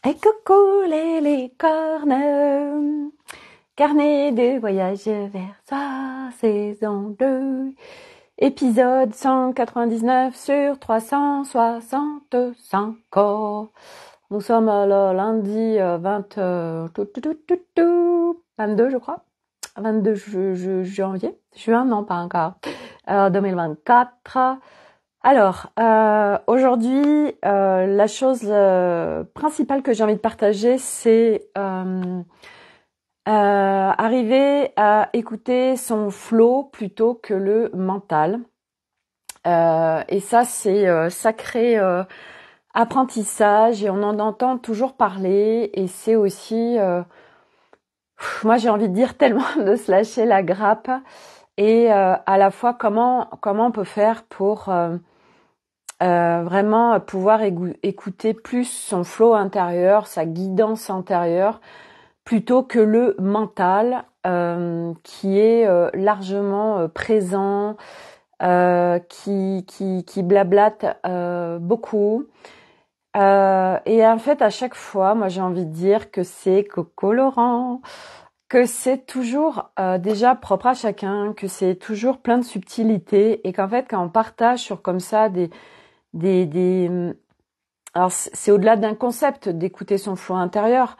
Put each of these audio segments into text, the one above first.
Et coucou les licornes, carnet de voyage vers sa saison 2, épisode 199 sur 365. Nous sommes le lundi 22 je crois, 22 janvier, juin non pas encore, 2024. Alors, aujourd'hui, la chose principale que j'ai envie de partager, c'est arriver à écouter son flow plutôt que le mental. Et ça, c'est sacré apprentissage et on en entend toujours parler. Et c'est aussi, moi j'ai envie de dire tellement de se lâcher la grappe. Et à la fois, comment on peut faire pour vraiment pouvoir écouter plus son flow intérieur, sa guidance intérieure, plutôt que le mental qui est largement présent, qui blablate beaucoup. Et en fait, à chaque fois, moi j'ai envie de dire que c'est colorant, que c'est toujours déjà propre à chacun, que c'est toujours plein de subtilités, et qu'en fait, quand on partage sur comme ça des alors c'est au-delà d'un concept d'écouter son flow intérieur,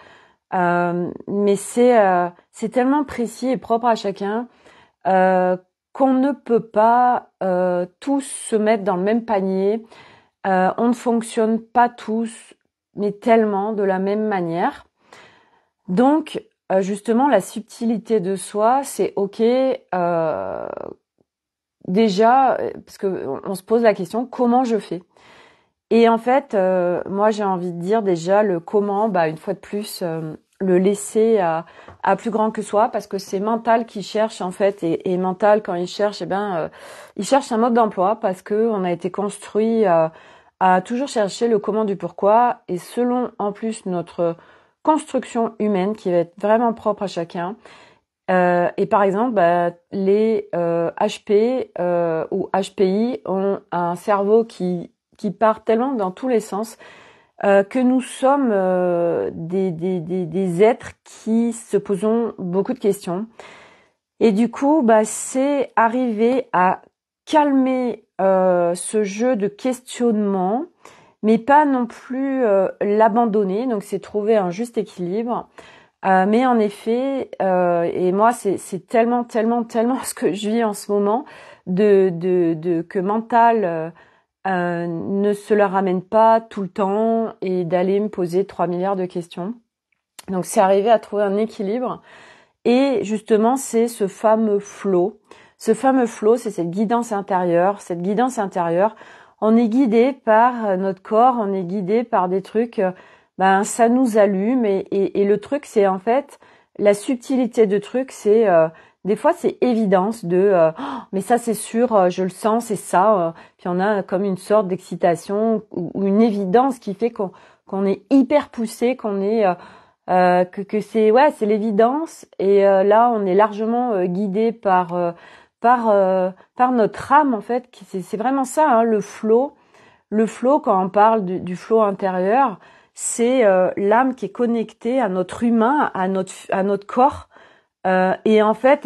mais c'est tellement précis et propre à chacun qu'on ne peut pas tous se mettre dans le même panier. On ne fonctionne pas tous, mais tellement de la même manière. Donc justement, la subtilité de soi, c'est ok. Déjà, parce que on se pose la question, comment je fais? Et en fait, moi j'ai envie de dire déjà le comment, une fois de plus, le laisser à plus grand que soi, parce que c'est mental qui cherche en fait, et mental quand il cherche, il cherche un mode d'emploi parce que on a été construit à toujours chercher le comment du pourquoi, et selon en plus notre construction humaine qui va être vraiment propre à chacun. Et par exemple, les HP ou HPI ont un cerveau qui part tellement dans tous les sens que nous sommes des êtres qui se posons beaucoup de questions. Et du coup, c'est arriver à calmer ce jeu de questionnement, mais pas non plus l'abandonner. Donc c'est trouver un juste équilibre. Mais en effet, et moi c'est tellement ce que je vis en ce moment, de que mental ne se le ramène pas tout le temps et d'aller me poser 3 milliards de questions. Donc c'est arriver à trouver un équilibre, et justement c'est ce fameux flow. Ce fameux flow, c'est cette guidance intérieure. Cette guidance intérieure, on est guidé par notre corps, on est guidé par des trucs, ça nous allume, et le truc c'est en fait la subtilité de truc, c'est des fois c'est évidence de oh, mais ça c'est sûr, je le sens, c'est ça, puis on a comme une sorte d'excitation ou une évidence qui fait qu'on est hyper poussé, qu'on est que c'est l'évidence, et là on est largement guidé par notre âme en fait. C'est vraiment ça, hein, le flow. Le flow, quand on parle du flow intérieur, c'est l'âme qui est connectée à notre humain, à notre corps. Et en fait,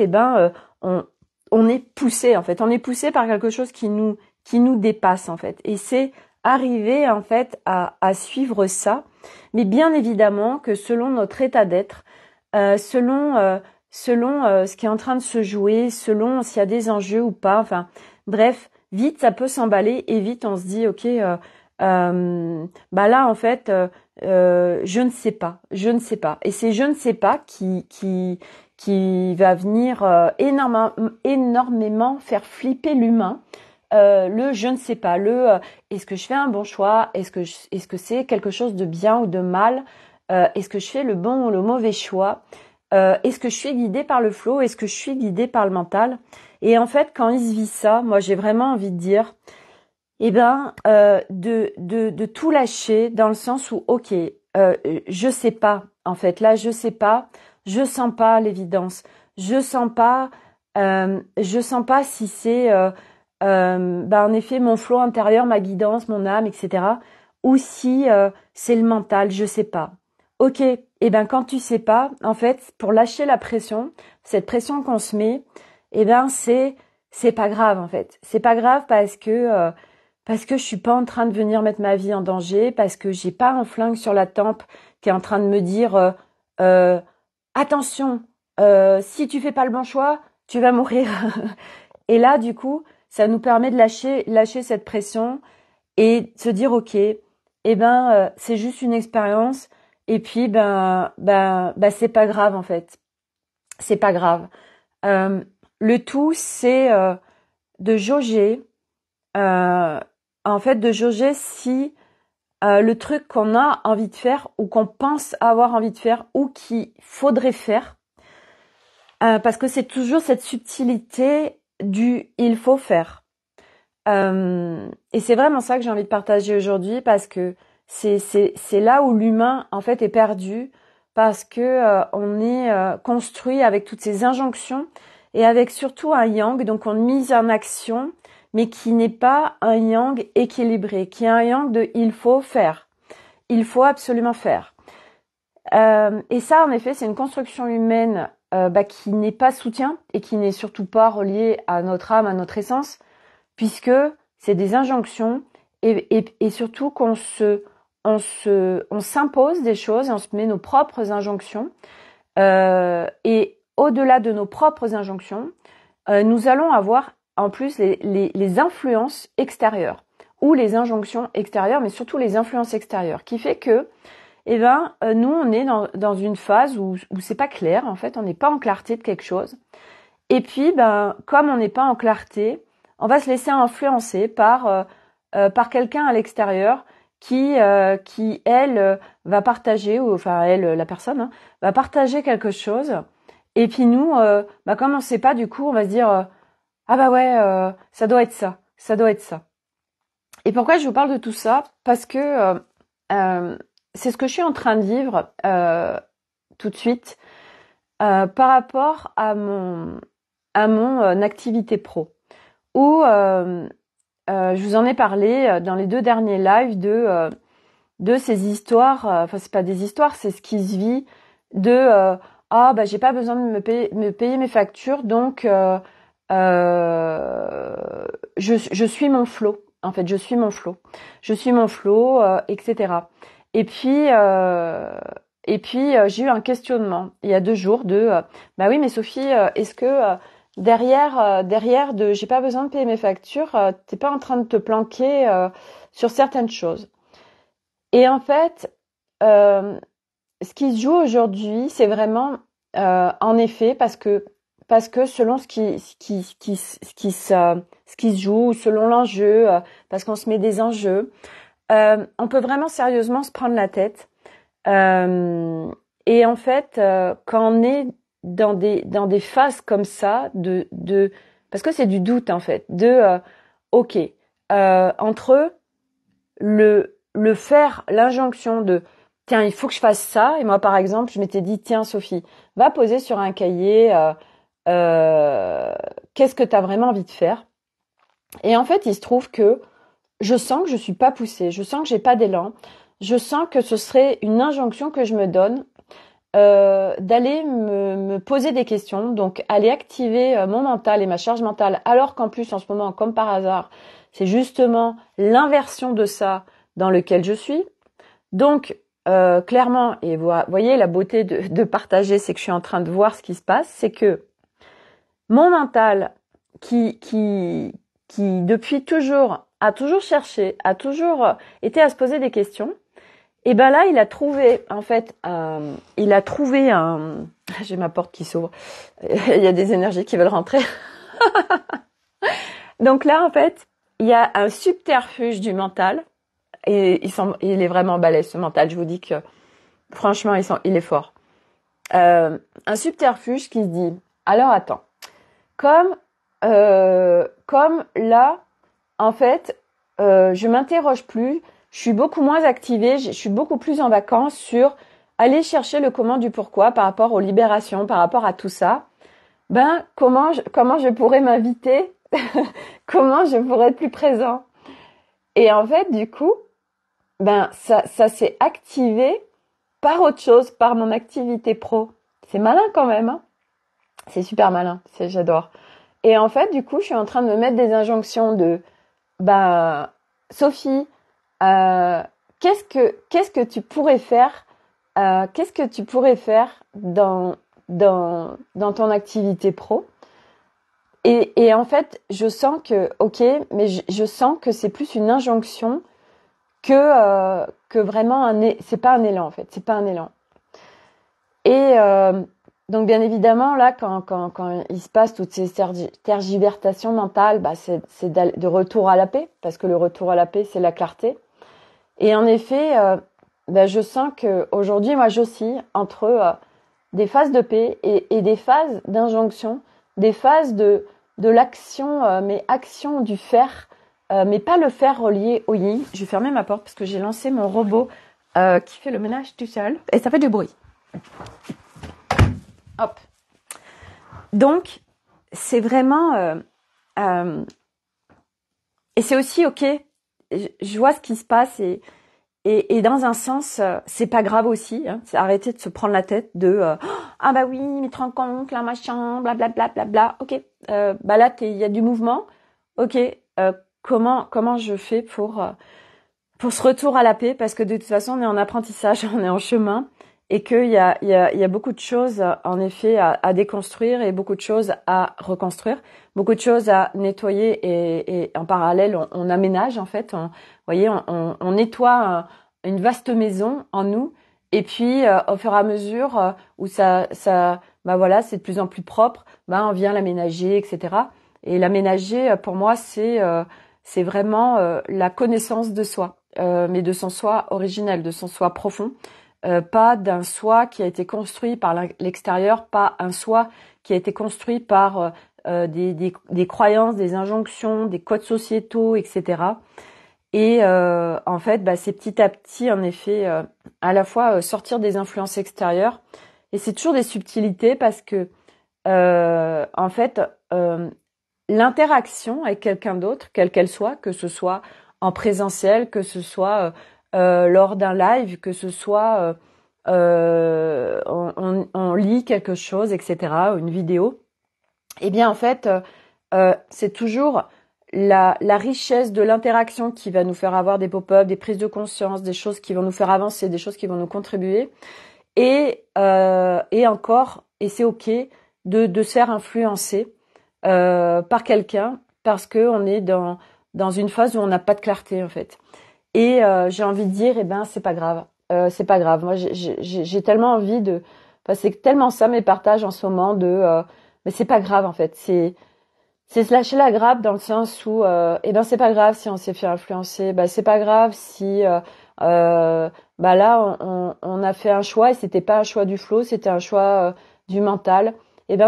on est poussé, en fait. On est poussé par quelque chose qui nous dépasse, en fait. Et c'est arriver, en fait, à suivre ça. Mais bien évidemment que selon notre état d'être, selon ce qui est en train de se jouer, selon s'il y a des enjeux ou pas, enfin, bref, vite ça peut s'emballer, et vite on se dit ok, là en fait, je ne sais pas, et c'est je ne sais pas qui va venir énormément faire flipper l'humain. Le je ne sais pas, est-ce que je fais un bon choix, est-ce que c'est quelque chose de bien ou de mal, est-ce que je fais le bon ou le mauvais choix, est-ce que je suis guidée par le flow, est-ce que je suis guidée par le mental. Et en fait, quand il se vit ça, moi j'ai vraiment envie de dire de tout lâcher, dans le sens où ok, je sais pas, en fait là je sais pas, je sens pas l'évidence, je sens pas si c'est en effet mon flow intérieur, ma guidance, mon âme, etc., ou si c'est le mental, je sais pas. ok, et ben quand tu sais pas, en fait, pour lâcher la pression, cette pression qu'on se met, et ben c'est pas grave en fait. C'est pas grave parce que je suis pas en train de venir mettre ma vie en danger, parce que j'ai pas un flingue sur la tempe qui est en train de me dire euh, attention, si tu fais pas le bon choix, tu vas mourir. Et là, du coup, ça nous permet de lâcher cette pression et de se dire ok, c'est juste une expérience et puis c'est pas grave en fait, c'est pas grave. Euh, le tout c'est de jauger, euh, en fait de jauger si le truc qu'on a envie de faire ou qu'on pense avoir envie de faire ou qu'il faudrait faire, parce que c'est toujours cette subtilité du il faut faire. Et c'est vraiment ça que j'ai envie de partager aujourd'hui parce que c'est là où l'humain en fait est perdu parce que on est construit avec toutes ces injonctions et avec surtout un yang, donc on mise en action, mais qui n'est pas un yang équilibré, qui est un yang de il faut faire, il faut absolument faire. Et ça en effet c'est une construction humaine qui n'est pas soutien et qui n'est surtout pas reliée à notre âme, à notre essence, puisque c'est des injonctions et surtout on s'impose des choses et on se met nos propres injonctions. Et au-delà de nos propres injonctions, nous allons avoir en plus les influences extérieures ou les injonctions extérieures, mais surtout les influences extérieures, qui fait que nous on est dans une phase où c'est pas clair, en fait, on n'est pas en clarté de quelque chose. Et puis comme on n'est pas en clarté, on va se laisser influencer par quelqu'un à l'extérieur qui elle va partager, ou enfin elle la personne va partager quelque chose. Et puis nous, comme on sait pas, du coup, on va se dire ah bah ouais, ça doit être ça, ça doit être ça. Et pourquoi je vous parle de tout ça? Parce que c'est ce que je suis en train de vivre tout de suite par rapport à mon activité pro. Où je vous en ai parlé dans les 2 derniers lives de ces histoires. Enfin, c'est pas des histoires, c'est ce qui se vit de j'ai pas besoin de me payer mes factures, donc je suis mon flow. En fait, je suis mon flow. Je suis mon flow, etc. Et puis j'ai eu un questionnement il y a 2 jours de bah oui, mais Sophie, est-ce que derrière de j'ai pas besoin de payer mes factures, t'es pas en train de te planquer sur certaines choses. Et en fait, ce qui se joue aujourd'hui, c'est vraiment en effet parce que selon ce qui se joue, selon l'enjeu, parce qu'on se met des enjeux, on peut vraiment sérieusement se prendre la tête. Et en fait, quand on est dans des phases comme ça parce que c'est du doute en fait ok, entre le faire, l'injonction de tiens, il faut que je fasse ça, et moi par exemple je m'étais dit tiens Sophie, va poser sur un cahier qu'est-ce que tu as vraiment envie de faire. Et en fait il se trouve que je sens que je suis pas poussée, je sens que j'ai pas d'élan, je sens que ce serait une injonction que je me donne d'aller me poser des questions, donc aller activer mon mental et ma charge mentale, alors qu'en plus en ce moment, comme par hasard, c'est justement l'inversion de ça dans lequel je suis. Donc clairement, et vous voyez la beauté de partager, c'est que je suis en train de voir ce qui se passe, c'est que mon mental qui depuis toujours a toujours cherché, a toujours été à se poser des questions. Et ben là, il a trouvé en fait j'ai ma porte qui s'ouvre. Il y a des énergies qui veulent rentrer. Donc là, en fait, il y a un subterfuge du mental et il est vraiment balèze ce mental. Je vous dis que franchement, il est fort. Un subterfuge qui se dit alors attends, comme là, en fait, je m'interroge plus. Je suis beaucoup moins activée, je suis beaucoup plus en vacances sur aller chercher le comment du pourquoi par rapport aux libérations, par rapport à tout ça. Comment je pourrais m'inviter, comment je pourrais être plus présent. Et en fait, du coup, ça s'est activé par autre chose, par mon activité pro. C'est malin quand même, hein. C'est super malin, j'adore. Et en fait, du coup, je suis en train de me mettre des injonctions de, Sophie, euh, qu'est-ce que tu pourrais faire, qu'est-ce que tu pourrais faire dans ton activité pro? Et en fait, je sens que, ok, mais je sens que c'est plus une injonction que vraiment c'est pas un élan en fait, c'est pas un élan. Et donc bien évidemment là, quand il se passe toutes ces tergiversations mentales, c'est de retour à la paix, parce que le retour à la paix c'est la clarté. Et en effet, je sens que aujourd'hui moi j'oscille entre des phases de paix et des phases d'injonction, des phases de l'action, mais action du faire, mais pas le faire relié au yin. Je vais fermer ma porte parce que j'ai lancé mon robot qui fait le ménage tout seul et ça fait du bruit. Hop. Donc, c'est vraiment... et c'est aussi ok, je vois ce qui se passe et dans un sens, c'est pas grave aussi. Hein, c'est arrêter de se prendre la tête de ah bah oui, mais te rends compte, là machin, blablabla, bla. Ok, là il y a du mouvement. Ok, comment je fais pour ce retour à la paix, parce que de toute façon on est en apprentissage, on est en chemin et qu'il y a beaucoup de choses en effet à déconstruire et beaucoup de choses à reconstruire, beaucoup de choses à nettoyer et en parallèle on aménage en fait. Vous voyez, on nettoie une vaste maison en nous et puis au fur et à mesure où ça c'est de plus en plus propre, on vient l'aménager, etc. Et l'aménager pour moi c'est vraiment la connaissance de soi, mais de son soi originel, de son soi profond. Pas d'un soi qui a été construit par l'extérieur, pas un soi qui a été construit par des croyances, des injonctions, des codes sociétaux, etc. Et en fait, c'est petit à petit, en effet, à la fois sortir des influences extérieures. Et c'est toujours des subtilités parce que, en fait, l'interaction avec quelqu'un d'autre, quelle qu'elle soit, que ce soit en présentiel, que ce soit lors d'un live, que ce soit on lit quelque chose, etc., une vidéo, eh bien en fait, c'est toujours la richesse de l'interaction qui va nous faire avoir des pop-up, des prises de conscience, des choses qui vont nous faire avancer, des choses qui vont nous contribuer, et encore, et c'est ok, de se faire influencer par quelqu'un parce que on est dans une phase où on n'a pas de clarté en fait. Et j'ai envie de dire, c'est pas grave. C'est pas grave. Moi, j'ai tellement envie de... Enfin, c'est tellement ça mes partages en ce moment mais c'est pas grave en fait. C'est se lâcher la grappe dans le sens où c'est pas grave si on s'est fait influencer. C'est pas grave si là on a fait un choix et c'était pas un choix du flow, c'était un choix du mental.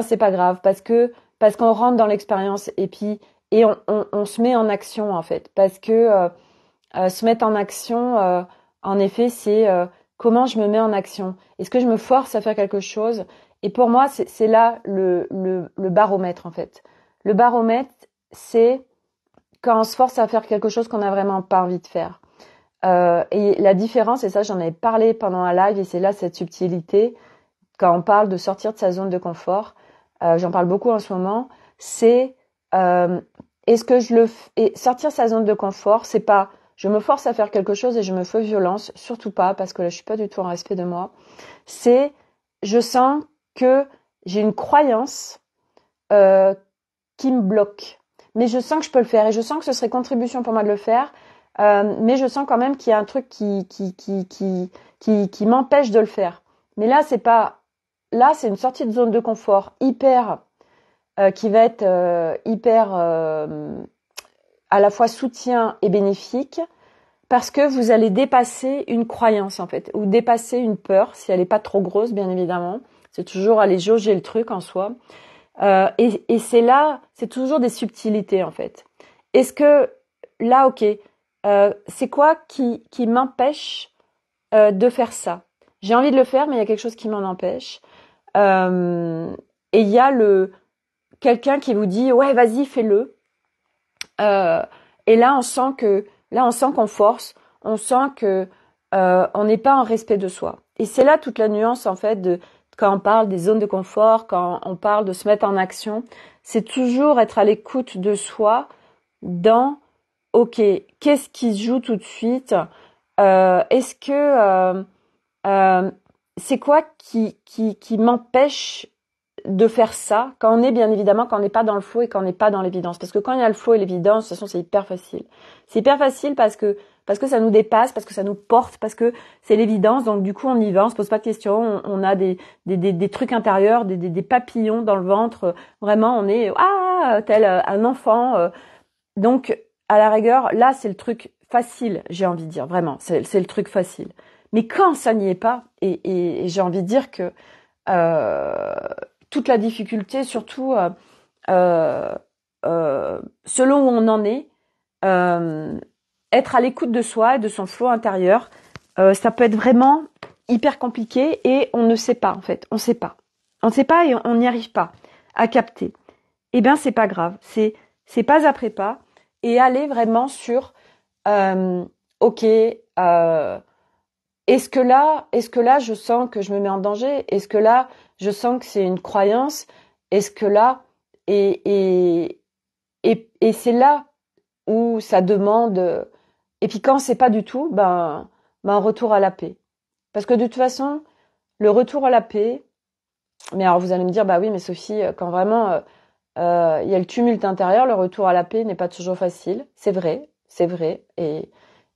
C'est pas grave parce qu'on rentre dans l'expérience et puis on se met en action en fait parce que se mettre en action, en effet, c'est comment je me mets en action. Est-ce que je me force à faire quelque chose? Et pour moi, c'est là le baromètre, en fait. Le baromètre, c'est quand on se force à faire quelque chose qu'on n'a vraiment pas envie de faire. Et la différence, et ça j'en avais parlé pendant un live, et c'est là cette subtilité, quand on parle de sortir de sa zone de confort, j'en parle beaucoup en ce moment, c'est est-ce que sortir sa zone de confort, c'est pas je me force à faire quelque chose et je me fais violence, surtout pas, parce que là je suis pas du tout en respect de moi. C'est je sens que j'ai une croyance qui me bloque, mais je sens que je peux le faire et je sens que ce serait contribution pour moi de le faire, mais je sens quand même qu'il y a un truc qui m'empêche de le faire. Mais là c'est une sortie de zone de confort hyper qui va être hyper à la fois soutien et bénéfique, parce que vous allez dépasser une croyance en fait, ou dépasser une peur, si elle n'est pas trop grosse bien évidemment. C'est toujours aller jauger le truc en soi. Et c'est là, c'est toujours des subtilités en fait. Est-ce que là, ok, c'est quoi qui m'empêche de faire ça? J'ai envie de le faire, mais il y a quelque chose qui m'en empêche. Et il y a quelqu'un qui vous dit ouais, vas-y, fais-le. Et là, on sent qu'on force, on sent que on n'est pas en respect de soi. Et c'est là toute la nuance en fait de quand on parle des zones de confort, quand on parle de se mettre en action, c'est toujours être à l'écoute de soi dans ok, qu'est-ce qui se joue tout de suite? Est-ce que c'est quoi qui m'empêche de faire ça quand on est bien évidemment quand on n'est pas dans le flow et quand on n'est pas dans l'évidence, parce que quand il y a le flow et l'évidence, de toute façon c'est hyper facile parce que ça nous dépasse, parce que ça nous porte, parce que c'est l'évidence, donc du coup on y va, on se pose pas de questions, on a des trucs intérieurs, des papillons dans le ventre, vraiment on est tel un enfant, donc à la rigueur là c'est le truc facile, j'ai envie de dire, vraiment c'est le truc facile, mais quand ça n'y est pas, et j'ai envie de dire que toute la difficulté, surtout selon où on en est, être à l'écoute de soi et de son flow intérieur, ça peut être vraiment hyper compliqué et on ne sait pas en fait, on sait pas et on n'y arrive pas à capter. Eh bien c'est pas grave, c'est pas après pas et aller vraiment sur ok. Est-ce que là, je sens que je me mets en danger? Est-ce que là, je sens que c'est une croyance? Est-ce que là, et c'est là où ça demande, et puis quand c'est pas du tout, ben, retour à la paix. Parce que de toute façon, le retour à la paix, mais alors vous allez me dire, bah oui, mais Sophie, quand vraiment, il y a le tumulte intérieur, le retour à la paix n'est pas toujours facile. C'est vrai, et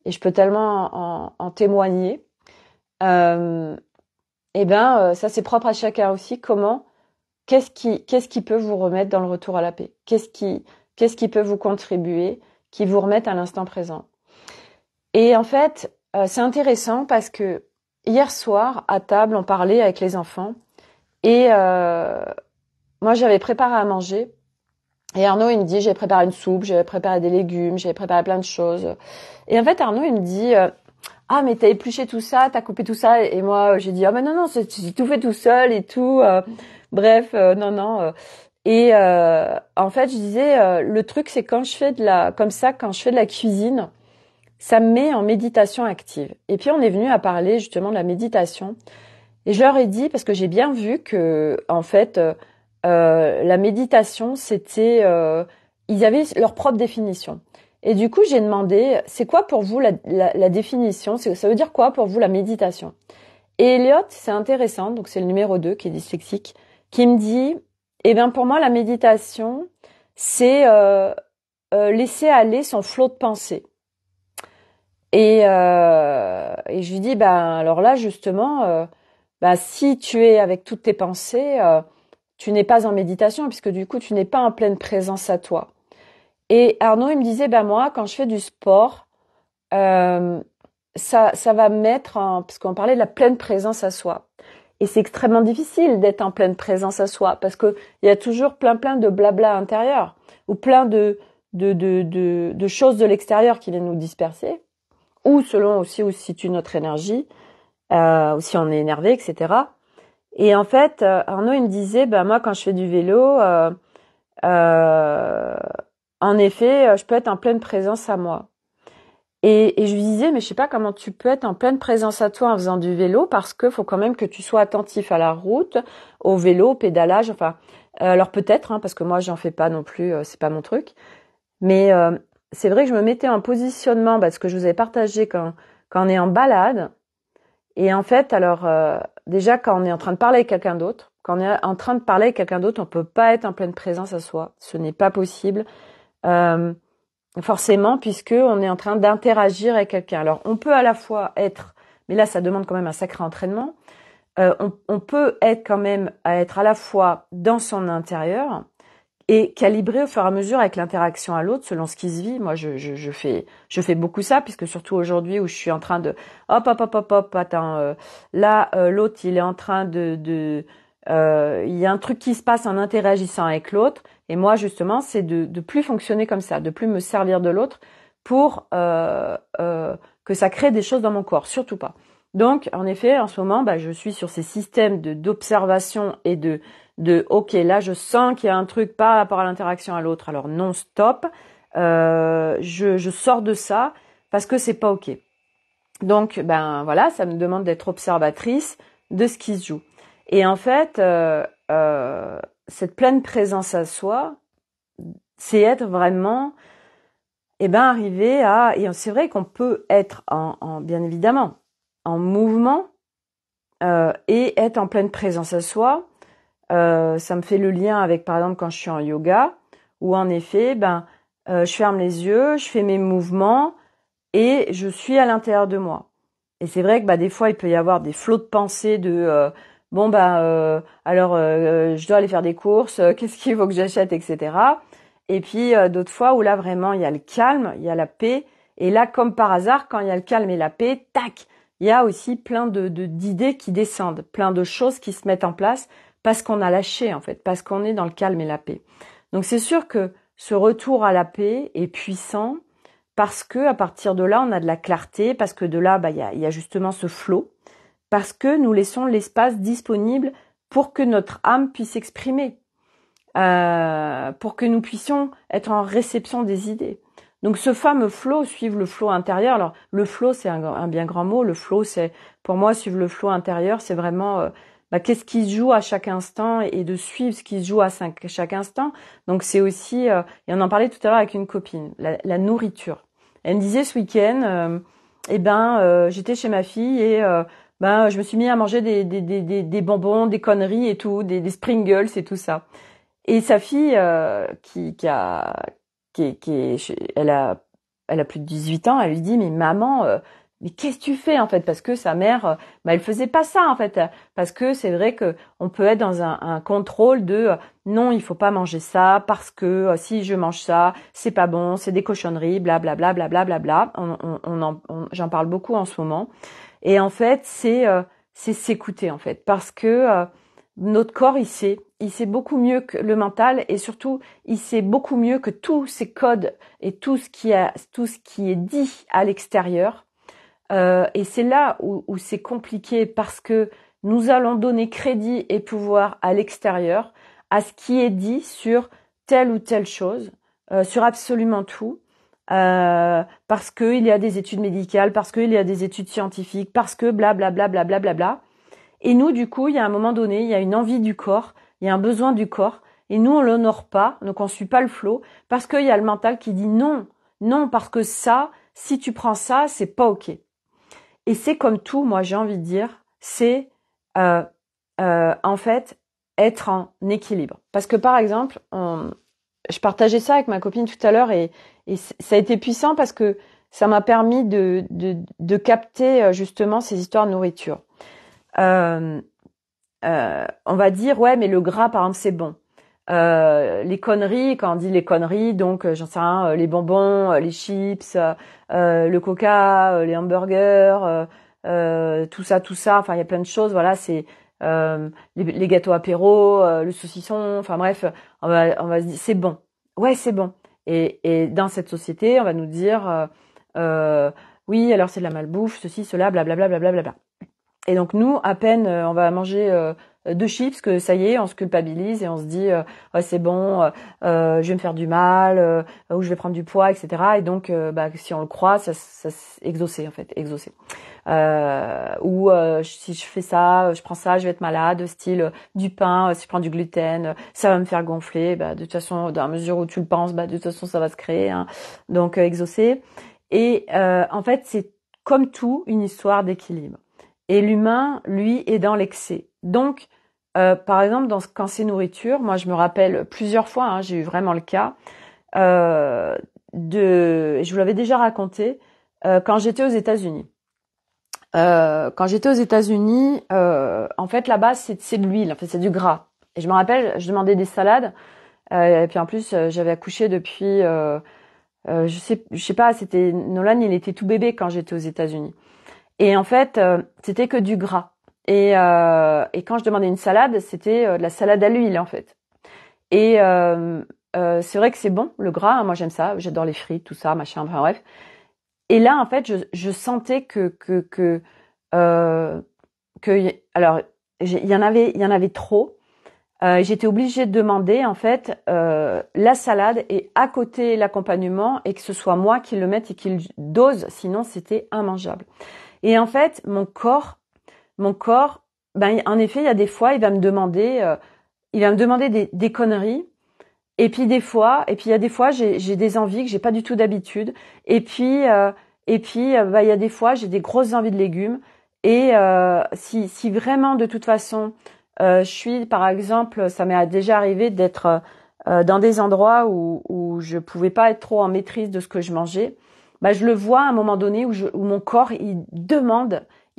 je peux tellement en témoigner. Ça c'est propre à chacun aussi. Qu'est-ce qui peut vous remettre dans le retour à la paix? Qu'est-ce qui peut vous contribuer, qui vous remette à l'instant présent? Et en fait, c'est intéressant parce que hier soir à table, on parlait avec les enfants et moi j'avais préparé à manger et Arnaud il me dit j'ai préparé une soupe, j'avais préparé des légumes, j'avais préparé plein de choses. Et en fait Arnaud il me dit ah mais t'as épluché tout ça, t'as coupé tout ça, et moi j'ai dit ah mais non c'est tout fait tout seul et tout, bref non. Et en fait je disais le truc c'est quand je fais quand je fais de la cuisine, ça me met en méditation active. Et puis on est venu à parler justement de la méditation et je leur ai dit parce que j'ai bien vu que en fait la méditation c'était ils avaient leur propre définition. Et du coup, j'ai demandé, c'est quoi pour vous la définition? Ça veut dire quoi pour vous la méditation? Et Elliot, c'est intéressant, donc c'est le numéro 2 qui est dyslexique, qui me dit, eh bien pour moi la méditation, c'est laisser aller son flot de pensée. Et je lui dis, alors là justement, si tu es avec toutes tes pensées, tu n'es pas en méditation, puisque du coup tu n'es pas en pleine présence à toi. Et Arnaud, il me disait, moi, quand je fais du sport, ça va me mettre parce qu'on parlait de la pleine présence à soi. Et c'est extrêmement difficile d'être en pleine présence à soi, parce que il y a toujours plein de blabla intérieur, ou plein de choses de l'extérieur qui viennent nous disperser, ou selon aussi où se situe notre énergie, ou si on est énervé, etc. Et en fait, Arnaud, il me disait, moi, quand je fais du vélo, en effet, je peux être en pleine présence à moi. Et je lui disais, mais je sais pas comment tu peux être en pleine présence à toi en faisant du vélo, parce que faut quand même que tu sois attentif à la route, au vélo, au pédalage, enfin. Alors peut-être, parce que moi j'en fais pas non plus, c'est pas mon truc. Mais c'est vrai que je me mettais en positionnement, ce que je vous avais partagé quand on est en balade. Et en fait, alors déjà quand on est en train de parler avec quelqu'un d'autre, quand on est en train de parler avec quelqu'un d'autre, on peut pas être en pleine présence à soi. Ce n'est pas possible. Forcément, puisque on est en train d'interagir avec quelqu'un. Alors, on peut à la fois être, mais là, ça demande quand même un sacré entraînement. On peut être quand même à être à la fois dans son intérieur et calibrer au fur et à mesure avec l'interaction à l'autre selon ce qui se vit. Moi, je fais beaucoup ça, puisque surtout aujourd'hui où je suis en train de hop, attends, là, l'autre, il est en train il y a un truc qui se passe en interagissant avec l'autre. Et moi, justement, c'est de plus fonctionner comme ça, de plus me servir de l'autre pour que ça crée des choses dans mon corps, surtout pas. Donc, en effet, en ce moment, je suis sur ces systèmes d'observation et de ok, là, je sens qu'il y a un truc par rapport à l'interaction à l'autre. Alors non, stop. Je sors de ça parce que c'est pas ok. Donc, ben voilà, ça me demande d'être observatrice de ce qui se joue. Et en fait, cette pleine présence à soi, c'est être vraiment, arriver à, et c'est vrai qu'on peut être bien évidemment, en mouvement et être en pleine présence à soi. Ça me fait le lien avec, par exemple, quand je suis en yoga, où en effet, je ferme les yeux, je fais mes mouvements et je suis à l'intérieur de moi. Et c'est vrai que des fois, il peut y avoir des flots de pensée de je dois aller faire des courses, qu'est-ce qu'il faut que j'achète, etc. Et puis d'autres fois où là vraiment il y a le calme, il y a la paix. Et là, comme par hasard, quand il y a le calme et la paix, tac, il y a aussi plein d'idées qui descendent, plein de choses qui se mettent en place parce qu'on a lâché en fait, parce qu'on est dans le calme et la paix. Donc c'est sûr que ce retour à la paix est puissant parce que à partir de là, on a de la clarté, parce que de là, il y a justement ce flot, parce que nous laissons l'espace disponible pour que notre âme puisse s'exprimer, pour que nous puissions être en réception des idées. Donc ce fameux flow, suivre le flow intérieur. Alors le flow, c'est un bien grand mot. Le flow, c'est pour moi suivre le flow intérieur, c'est vraiment qu'est-ce qui se joue à chaque instant et de suivre ce qui se joue à chaque instant. Donc c'est aussi, et on en parlait tout à l'heure avec une copine, la nourriture. Elle me disait ce week-end, j'étais chez ma fille et je me suis mis à manger des bonbons, des conneries et tout, des Springles et tout ça. Et sa fille elle a plus de 18 ans, elle lui dit mais maman, mais qu'est-ce que tu fais en fait? Parce que sa mère, elle faisait pas ça en fait, parce que c'est vrai que on peut être dans un contrôle de non, il faut pas manger ça parce que si je mange ça, c'est pas bon, c'est des cochonneries, bla bla bla bla bla bla bla. J'en parle beaucoup en ce moment. Et en fait, c'est s'écouter en fait, parce que notre corps il sait beaucoup mieux que le mental et surtout il sait beaucoup mieux que tous ces codes et tout ce qui est dit à l'extérieur. Et c'est là où c'est compliqué parce que nous allons donner crédit et pouvoir à l'extérieur à ce qui est dit telle ou telle chose, sur absolument tout, parce qu'il y a des études médicales, parce qu'il y a des études scientifiques, parce que blablabla, blablabla. Et nous, du coup, il y a un moment donné, il y a une envie du corps, il y a un besoin du corps, et nous, on l'honore pas, donc on suit pas le flot, parce qu'il y a le mental qui dit non, non, parce que ça, si tu prends ça, c'est pas ok. Et c'est comme tout, moi j'ai envie de dire, c'est en fait être en équilibre. Parce que par exemple, je partageais ça avec ma copine tout à l'heure et ça a été puissant parce que ça m'a permis de capter justement ces histoires de nourriture. On va dire ouais mais le gras par exemple c'est bon. Les conneries, quand on dit les conneries, donc j'en sais rien, les bonbons, les chips, le coca, les hamburgers, tout ça, enfin il y a plein de choses, voilà, c'est les gâteaux apéro, le saucisson, enfin bref, on va se dire c'est bon, ouais c'est bon. Et dans cette société, on va nous dire oui alors c'est de la malbouffe, ceci, cela, blablabla, blablabla. Et donc nous, à peine on va manger 2 chips, que ça y est, on se culpabilise et on se dit ouais, c'est bon, je vais me faire du mal, ou je vais prendre du poids, etc. Et donc si on le croit, ça exaucer en fait, exaucer. Si je fais ça, je prends ça, je vais être malade, style du pain, si je prends du gluten, ça va me faire gonfler. De toute façon, dans la mesure où tu le penses, de toute façon ça va se créer. Hein. Donc exaucer. Et en fait, c'est comme tout une histoire d'équilibre. Et l'humain, lui, est dans l'excès. Donc, par exemple, quand c'est nourriture, moi, je me rappelle plusieurs fois, hein, j'ai eu vraiment le cas, je vous l'avais déjà raconté, quand j'étais aux États-Unis. Quand j'étais aux États-Unis, en fait, là-bas, c'est de l'huile, en fait, c'est du gras. Et je me rappelle, je demandais des salades, et puis en plus, j'avais accouché depuis, je sais pas, c'était Nolan, il était tout bébé quand j'étais aux États-Unis. Et en fait, c'était que du gras. Et quand je demandais une salade, c'était de la salade à l'huile en fait. Et c'est vrai que c'est bon le gras. Hein, moi j'aime ça. J'adore les frites, tout ça, machin. Enfin bref. Et là en fait, je sentais alors il y en avait trop. J'étais obligée de demander en fait la salade et à côté l'accompagnement et que ce soit moi qui le mette et qui le dose. Sinon c'était immangeable. Et en fait, mon corps, ben en effet, il y a des fois, il va me demander des conneries. Et puis il y a des fois, j'ai des envies que j'ai pas du tout d'habitude. Et puis, il y a des fois, j'ai des grosses envies de légumes. Et si vraiment, de toute façon, je suis, par exemple, ça m'est déjà arrivé d'être dans des endroits où je pouvais pas être trop en maîtrise de ce que je mangeais. Bah, je le vois à un moment donné où mon corps, il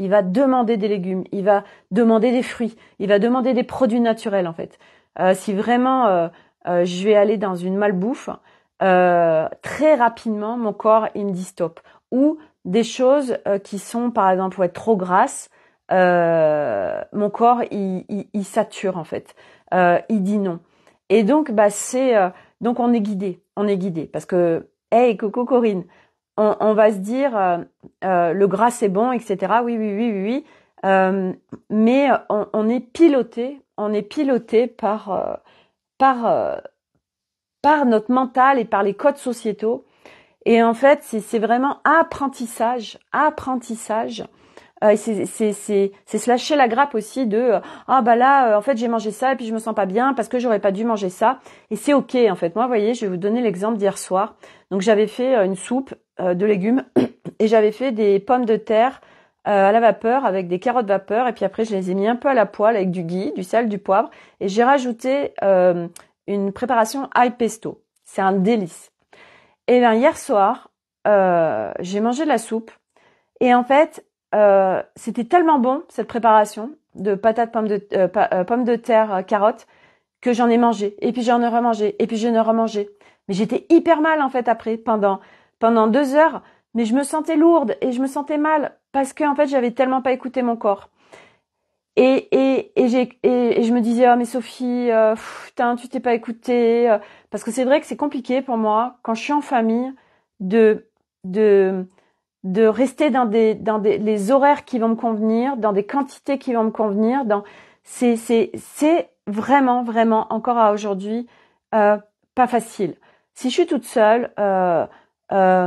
va demander des légumes, il va demander des fruits, il va demander des produits naturels, en fait. Si vraiment je vais aller dans une malbouffe, très rapidement, mon corps, il me dit stop. Ou des choses qui sont, par exemple, pour être trop grasses, mon corps, il sature, en fait. Il dit non. Et donc, bah, donc on est guidé, parce que, hey, Coco Corinne, on va se dire, le gras c'est bon, etc. Oui, oui, oui, oui, oui. Mais on est piloté par par notre mental et par les codes sociétaux. Et en fait, c'est vraiment apprentissage. Et c'est se lâcher la grappe aussi de ah bah là en fait j'ai mangé ça et puis je me sens pas bien parce que j'aurais pas dû manger ça, et c'est ok en fait. Moi, vous voyez, je vais vous donner l'exemple d'hier soir. Donc j'avais fait une soupe de légumes et j'avais fait des pommes de terre à la vapeur avec des carottes vapeur, et puis après je les ai mis un peu à la poêle avec du ghee, du sel, du poivre, et j'ai rajouté une préparation ail pesto. C'est un délice. Et bien hier soir j'ai mangé de la soupe, et en fait c'était tellement bon, cette préparation de patates, pommes de terre, carottes, que j'en ai mangé, et puis j'en ai remangé, et puis j'en ai remangé. Mais j'étais hyper mal en fait après, pendant 2 heures, mais je me sentais lourde et je me sentais mal parce que en fait j'avais tellement pas écouté mon corps. Et je me disais oh mais Sophie, putain, tu t'es pas écoutée, parce que c'est vrai que c'est compliqué pour moi quand je suis en famille de de de rester dans des les horaires qui vont me convenir, dans des quantités qui vont me convenir, c'est vraiment encore à aujourd'hui pas facile. Si je suis toute seule,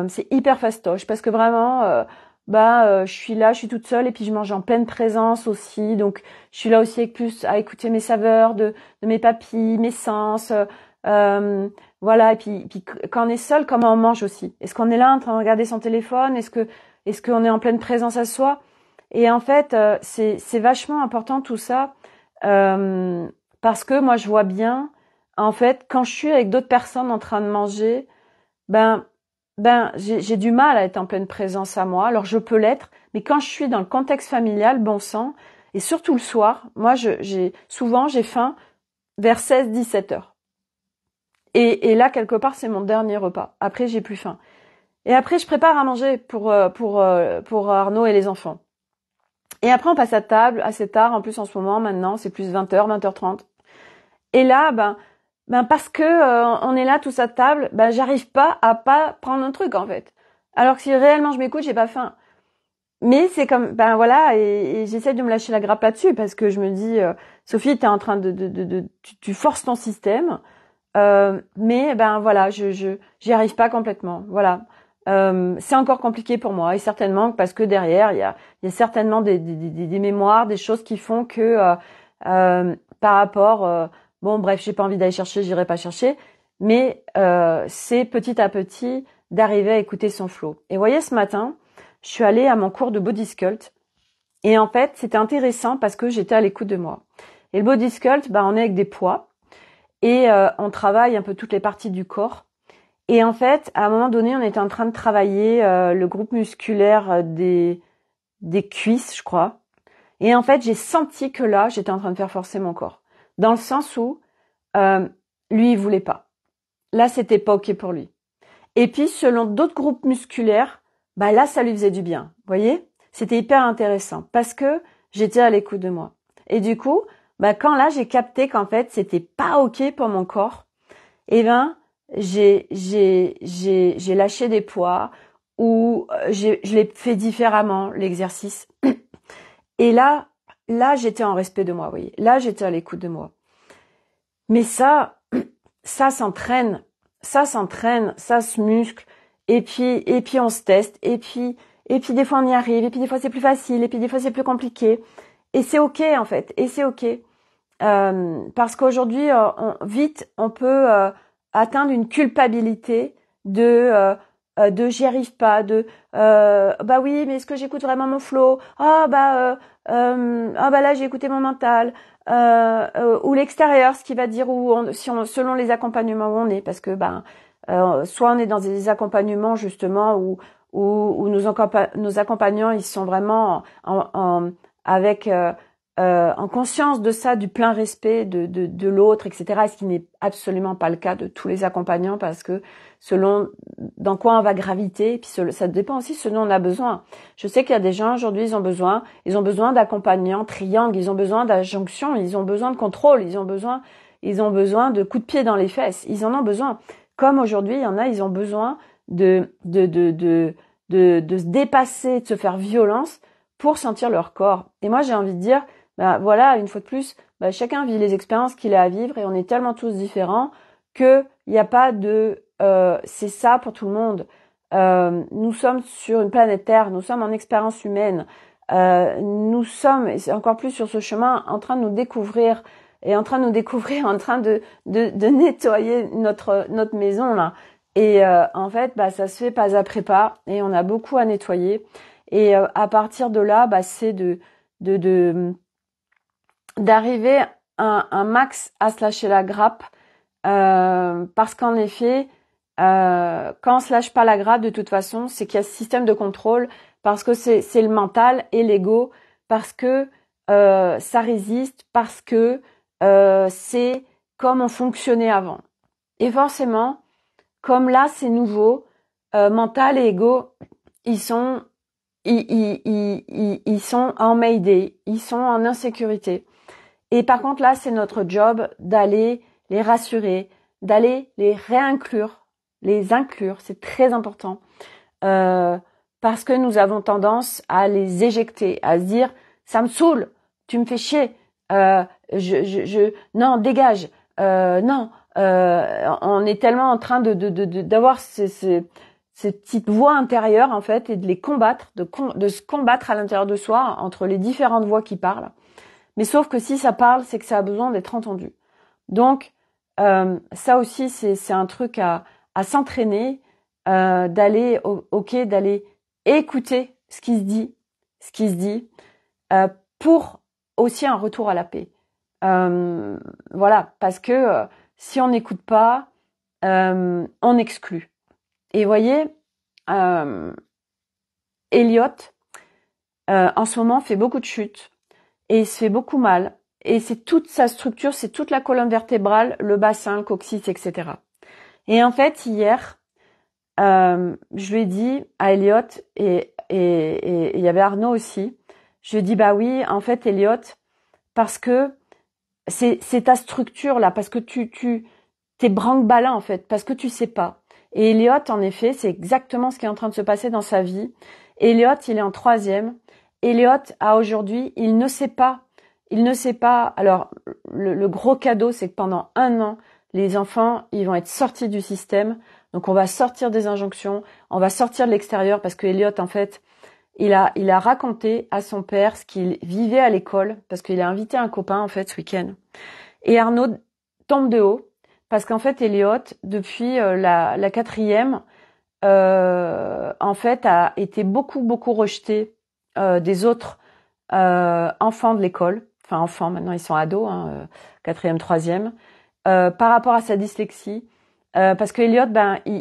c'est hyper fastoche parce que vraiment je suis là, je suis toute seule, et puis je mange en pleine présence aussi, donc je suis là aussi avec plus à écouter mes saveurs de mes papilles, mes sens. Voilà, et puis quand on est seul, comment on mange aussi? Est-ce qu'on est là en train de regarder son téléphone? Est-ce qu'on est en pleine présence à soi? Et en fait, c'est vachement important tout ça, euh, parce que moi je vois bien, en fait, quand je suis avec d'autres personnes en train de manger, ben j'ai du mal à être en pleine présence à moi. Alors je peux l'être, mais quand je suis dans le contexte familial, bon sang, et surtout le soir, moi souvent j'ai faim vers 16-17 heures. Et là, quelque part, c'est mon dernier repas. Après, j'ai plus faim. Et après, je prépare à manger pour Arnaud et les enfants. Et après, on passe à table assez tard. En plus, en ce moment, maintenant, c'est plus 20h, 20h30. Et là, parce que on est là tous à table, j'arrive pas à pas prendre un truc, en fait. Alors que si réellement je m'écoute, j'ai pas faim. Mais c'est comme, voilà, et j'essaie de me lâcher la grappe là-dessus, parce que je me dis, Sophie, t'es en train tu forces ton système. Mais voilà, j'y arrive pas complètement. Voilà, c'est encore compliqué pour moi, et certainement parce que derrière il y a certainement des mémoires, des choses qui font que par rapport, bon bref, j'ai pas envie d'aller chercher, j'irai pas chercher, mais c'est petit à petit d'arriver à écouter son flow. Et vous voyez, ce matin, je suis allée à mon cours de body sculpt, et en fait c'était intéressant parce que j'étais à l'écoute de moi. Et le body sculpt, on est avec des poids. Et on travaille un peu toutes les parties du corps. Et en fait, à un moment donné, on était en train de travailler le groupe musculaire des cuisses, je crois. Et en fait, j'ai senti que là, j'étais en train de faire forcer mon corps. Dans le sens où lui, il voulait pas. Là, c'était pas ok pour lui. Et puis, selon d'autres groupes musculaires, là, ça lui faisait du bien. Vous voyez? C'était hyper intéressant parce que j'étais à l'écoute de moi. Et du coup, quand là, j'ai capté qu'en fait, c'était pas ok pour mon corps, j'ai lâché des poids, ou je l'ai fait différemment, l'exercice. Et là, j'étais en respect de moi, vous voyez. Là, j'étais à l'écoute de moi. Mais ça s'entraîne, ça se muscle, et puis on se teste, et puis Et puis des fois on y arrive, et puis des fois c'est plus facile, et puis des fois c'est plus compliqué. Et c'est ok en fait, et c'est ok. Parce qu'aujourd'hui, vite, on peut atteindre une culpabilité de j'y arrive pas, bah oui, mais est-ce que j'écoute vraiment mon flow? Ah bah là j'ai écouté mon mental, ou l'extérieur, ce qui va dire selon les accompagnements où on est, parce que soit on est dans des accompagnements justement où nos accompagnants ils sont vraiment avec en conscience de ça, du plein respect de l'autre, etc. Ce qui n'est absolument pas le cas de tous les accompagnants, parce que selon dans quoi on va graviter, et puis ça dépend aussi ce dont on a besoin. Je sais qu'il y a des gens aujourd'hui, ils ont besoin d'accompagnants triangles, ils ont besoin d'injonctions, ils ont besoin de contrôle, ils ont besoin de coups de pied dans les fesses, ils en ont besoin. Comme aujourd'hui, il y en a, ils ont besoin de se dépasser, de se faire violence pour sentir leur corps. Et moi, j'ai envie de dire, voilà, une fois de plus, chacun vit les expériences qu'il a à vivre, et on est tellement tous différents que il n'y a pas de c'est ça pour tout le monde. Nous sommes sur une planète Terre, nous sommes en expérience humaine, nous sommes, et c'est encore plus sur ce chemin, en train de nous découvrir, en train de nettoyer notre maison là. Et en fait, ça se fait pas après pas, et on a beaucoup à nettoyer. Et à partir de là, c'est d'arriver un max à se lâcher la grappe, parce qu'en effet, quand on se lâche pas la grappe, de toute façon, c'est qu'il y a ce système de contrôle, parce que c'est le mental et l'ego, parce que ça résiste, parce que c'est comme on fonctionnait avant. Et forcément, comme là c'est nouveau, mental et ego, ils sont en mayday, ils sont en insécurité. Et par contre là, c'est notre job d'aller les rassurer, d'aller les réinclure, les inclure, c'est très important, parce que nous avons tendance à les éjecter, à se dire ça me saoule, tu me fais chier, non, dégage, non, on est tellement en train d'avoir ces petites voix intérieures en fait, et de les combattre, de se combattre à l'intérieur de soi entre les différentes voix qui parlent. Mais sauf que si ça parle, c'est que ça a besoin d'être entendu. Donc ça aussi c'est un truc à s'entraîner, d'aller d'aller écouter ce qui se dit, pour aussi un retour à la paix. Voilà, parce que si on n'écoute pas, on exclut. Et voyez, Elliot, en ce moment, fait beaucoup de chutes, et il se fait beaucoup mal. Et c'est toute sa structure, c'est toute la colonne vertébrale, le bassin, le coccyx, etc. Et en fait, hier, je lui ai dit à Elliot, et il y avait Arnaud aussi, je lui ai dit, oui, en fait, Elliot, parce que c'est ta structure là, parce que t'es branque-ballin en fait, parce que tu sais pas. Et Elliot, en effet, c'est exactement ce qui est en train de se passer dans sa vie. Elliot, il est en 3e. Elliot, à aujourd'hui, il ne sait pas. Alors, le gros cadeau, c'est que pendant 1 an, les enfants, ils vont être sortis du système. Donc, on va sortir des injonctions, on va sortir de l'extérieur, parce que Elliot, en fait, il a raconté à son père ce qu'il vivait à l'école, parce qu'il a invité un copain, en fait, ce week-end. Et Arnaud tombe de haut, parce qu'en fait, Elliot, depuis la 4e, en fait, a été beaucoup rejeté des autres enfants de l'école. Enfin, enfants, maintenant ils sont ados, 4e, 3e, par rapport à sa dyslexie. Parce que Elliot,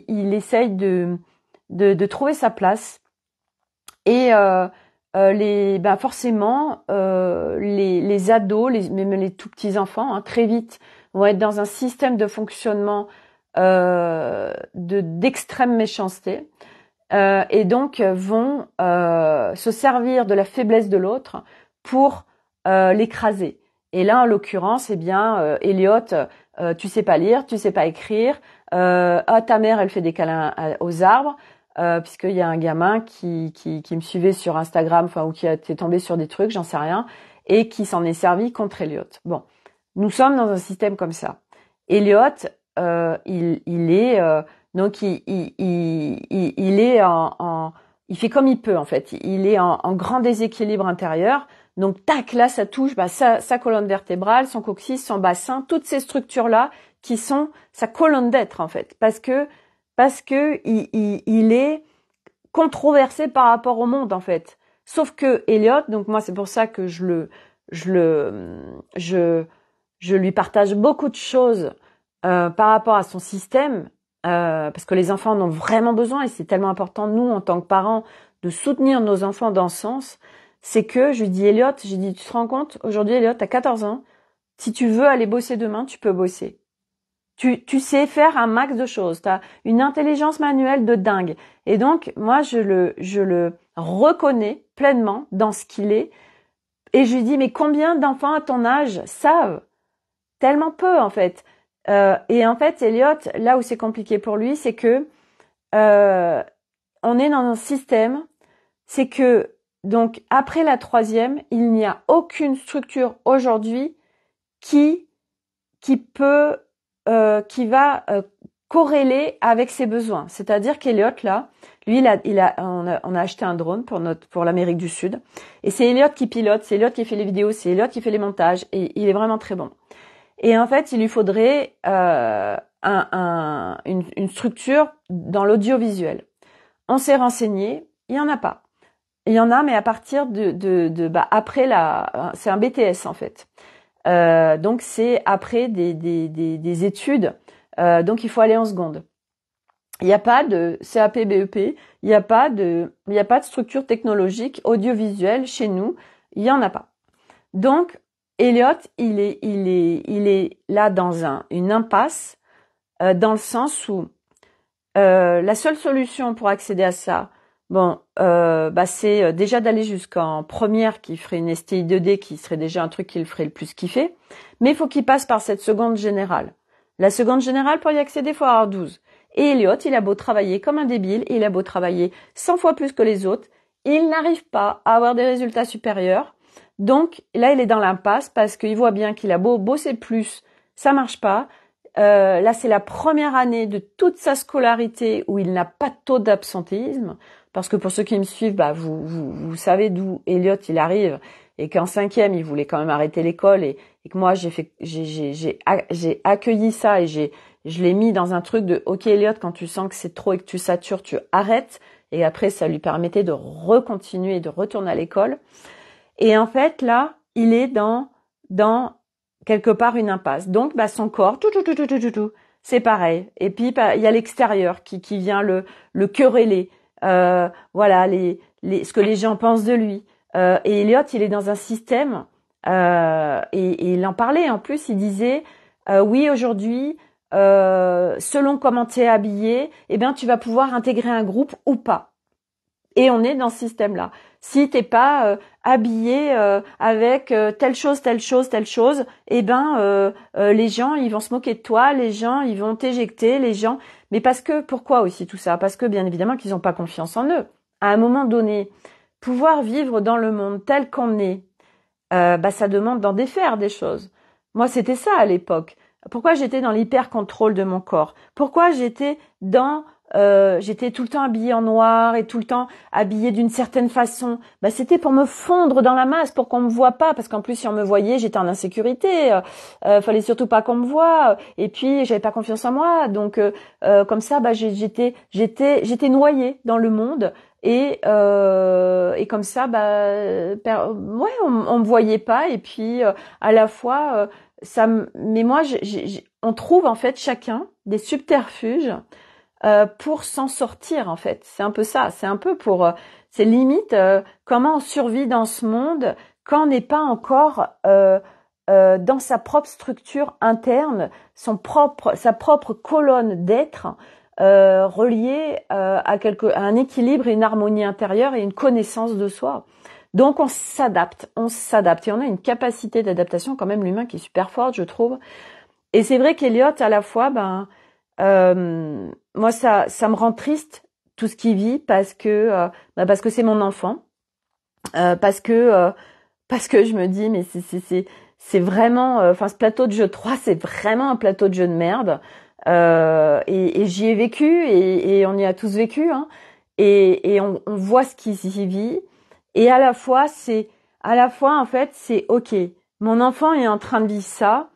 il essaye de trouver sa place. Et forcément, les ados, même les tout petits enfants, très vite, vont être dans un système de fonctionnement d'extrême méchanceté, et donc vont se servir de la faiblesse de l'autre pour l'écraser. Et là, en l'occurrence, Elliot, tu sais pas lire, tu sais pas écrire, ta mère, elle fait des câlins aux arbres. Puisqu'il y a un gamin qui me suivait sur Instagram, ou qui était tombé sur des trucs, j'en sais rien, et qui s'en est servi contre Elliot. Bon, nous sommes dans un système comme ça. Elliot, il est donc il il fait comme il peut en fait. Il est en grand déséquilibre intérieur. Donc tac, là ça touche sa colonne vertébrale, son coccyx, son bassin, toutes ces structures là qui sont sa colonne d'être en fait, parce que il est controversé par rapport au monde en fait. Sauf que Elliot, donc moi c'est pour ça que je lui partage beaucoup de choses par rapport à son système, parce que les enfants en ont vraiment besoin et c'est tellement important nous en tant que parents de soutenir nos enfants dans ce sens. C'est que je lui dis Elliot, j'ai dit tu te rends compte aujourd'hui Elliot, t'as 14 ans, si tu veux aller bosser demain, tu peux bosser. Tu sais faire un max de choses. Tu as une intelligence manuelle de dingue. Et donc, moi, je le reconnais pleinement dans ce qu'il est. Et je lui dis, mais combien d'enfants à ton âge savent? Tellement peu, en fait. Et en fait, Elliot, là où c'est compliqué pour lui, c'est que on est dans un système, c'est que, donc, après la 3e, il n'y a aucune structure aujourd'hui qui va corréler avec ses besoins. C'est-à-dire qu'Elliot, là, lui, on a acheté un drone pour l'Amérique du Sud. Et c'est Elliot qui pilote, c'est Elliot qui fait les vidéos, c'est Elliot qui fait les montages. Et il est vraiment très bon. Et en fait, il lui faudrait une structure dans l'audiovisuel. On s'est renseigné, il y en a pas. Il y en a, mais à partir après c'est un BTS en fait. Donc c'est après des études. Donc il faut aller en seconde. Il n'y a pas de CAP BEP, il n'y a pas de structure technologique audiovisuelle chez nous, il y en a pas. Donc Elliot, il est là dans une impasse dans le sens où la seule solution pour accéder à ça, c'est déjà d'aller jusqu'en première qui ferait une STI 2D qui serait déjà un truc qui le ferait le plus kiffer. Mais il faut qu'il passe par cette seconde générale. La seconde générale, pour y accéder, il faut avoir 12. Et Elliot, il a beau travailler comme un débile, et il a beau travailler 100 fois plus que les autres, il n'arrive pas à avoir des résultats supérieurs. Donc là, il est dans l'impasse parce qu'il voit bien qu'il a beau bosser plus, ça marche pas. Là, c'est la première année de toute sa scolarité où il n'a pas de taux d'absentéisme. Parce que pour ceux qui me suivent, vous savez d'où Elliot il arrive et qu'en 5e il voulait quand même arrêter l'école et que moi j'ai accueilli ça et je l'ai mis dans un truc de ok Elliot, quand tu sens que c'est trop et que tu satures, tu arrêtes, et après ça lui permettait de recontinuer, de retourner à l'école. Et en fait là il est dans quelque part une impasse. Donc son corps tout c'est pareil. Et puis il y a l'extérieur qui vient le quereller. Voilà ce que les gens pensent de lui. Et Elliot, il est dans un système et il en parlait. En plus, il disait oui, aujourd'hui, selon comment tu es habillé, eh bien tu vas pouvoir intégrer un groupe ou pas. Et on est dans ce système-là. Si t'es pas habillé avec telle chose, eh ben les gens ils vont se moquer de toi, les gens ils vont t'éjecter, les gens. Mais pourquoi aussi tout ça? Parce que bien évidemment qu'ils n'ont pas confiance en eux. À un moment donné, pouvoir vivre dans le monde tel qu'on est, ça demande d'en défaire des choses. Moi c'était ça à l'époque. Pourquoi j'étais dans l'hyper-contrôle de mon corps? Pourquoi j'étais tout le temps habillée en noir et tout le temps habillée d'une certaine façon. C'était pour me fondre dans la masse, pour qu'on me voit pas, parce qu'en plus si on me voyait, j'étais en insécurité. Fallait surtout pas qu'on me voie. Et puis j'avais pas confiance en moi, donc comme ça, j'étais noyée dans le monde et comme ça, on me voyait pas. Et puis à la fois mais moi, on trouve en fait chacun des subterfuges. Pour s'en sortir en fait, c'est un peu ça, c'est un peu c'est limite comment on survit dans ce monde quand on n'est pas encore dans sa propre structure interne, sa propre colonne d'être reliée à un équilibre et une harmonie intérieure et une connaissance de soi. Donc on s'adapte et on a une capacité d'adaptation quand même l'humain qui est super forte, je trouve. Et c'est vrai qu'Elliot à la fois moi ça me rend triste tout ce qu'il vit parce que c'est mon enfant, parce que je me dis mais c'est vraiment ce plateau de jeu 3 c'est vraiment un plateau de jeu de merde, et j'y ai vécu et on y a tous vécu, hein. et on voit ce qui s'y vit. Et à la fois, en fait, c'est ok. Mon enfant est en train de vivre ça.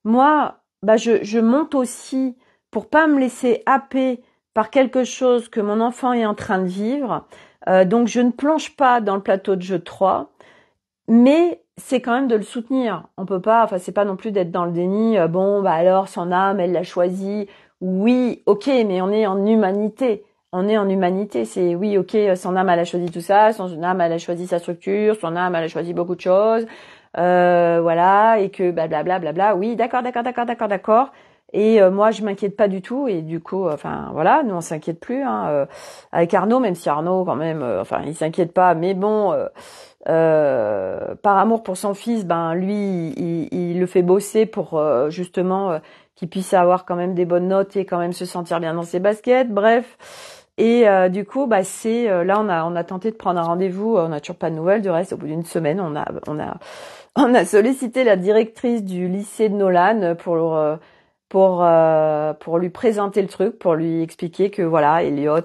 Moi, je monte aussi pour pas me laisser happer par quelque chose que mon enfant est en train de vivre. Donc, je ne plonge pas dans le plateau de jeu 3, mais c'est quand même de le soutenir. On peut pas, enfin, c'est pas non plus d'être dans le déni. Bon, alors, son âme, elle l'a choisi. Oui, ok, mais on est en humanité. On est en humanité. C'est oui, ok, son âme, elle a choisi tout ça. Son âme, elle a choisi sa structure. Son âme, elle a choisi beaucoup de choses. Voilà, et que blablabla, blabla. Oui, d'accord. Et moi, je m'inquiète pas du tout. Et du coup, enfin voilà, nous on s'inquiète plus. Avec Arnaud, même si Arnaud quand même, enfin il s'inquiète pas, mais bon, par amour pour son fils, ben lui, il le fait bosser pour justement qu'il puisse avoir quand même des bonnes notes et quand même se sentir bien dans ses baskets. Bref. Et du coup, c'est là on a tenté de prendre un rendez-vous. On n'a toujours pas de nouvelles. Du reste, au bout d'une semaine, on a sollicité la directrice du lycée de Nolan pour lui présenter le truc, pour lui expliquer que voilà, Elliot,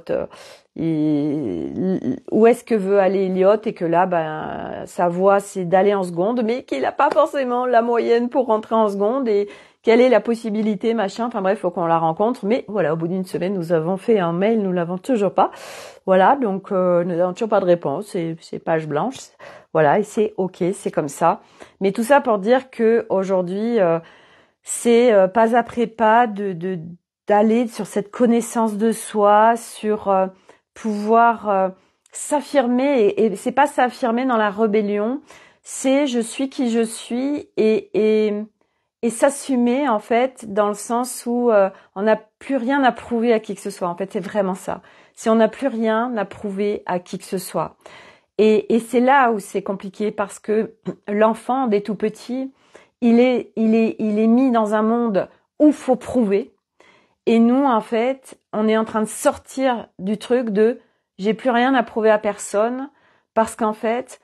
où est-ce que veut aller Elliot et que là, sa voie c'est d'aller en seconde, mais qu'il n'a pas forcément la moyenne pour rentrer en seconde et quelle est la possibilité, machin. Enfin bref, faut qu'on la rencontre. Mais voilà, au bout d'une semaine, nous avons fait un mail, nous l'avons toujours pas. Voilà, donc nous n'avons toujours pas de réponse. C'est page blanche. Voilà, et c'est ok, c'est comme ça. Mais tout ça pour dire que aujourd'hui, c'est pas après pas d'aller sur cette connaissance de soi, sur pouvoir s'affirmer. Et c'est pas s'affirmer dans la rébellion, c'est je suis qui je suis et s'assumer en fait dans le sens où on n'a plus rien à prouver à qui que ce soit. En fait, c'est vraiment ça. Si on n'a plus rien à prouver à qui que ce soit. Et c'est là où c'est compliqué parce que l'enfant, dès tout petit, il est mis dans un monde où faut prouver. Et nous, en fait, on est en train de sortir du truc de j'ai plus rien à prouver à personne parce qu'en fait,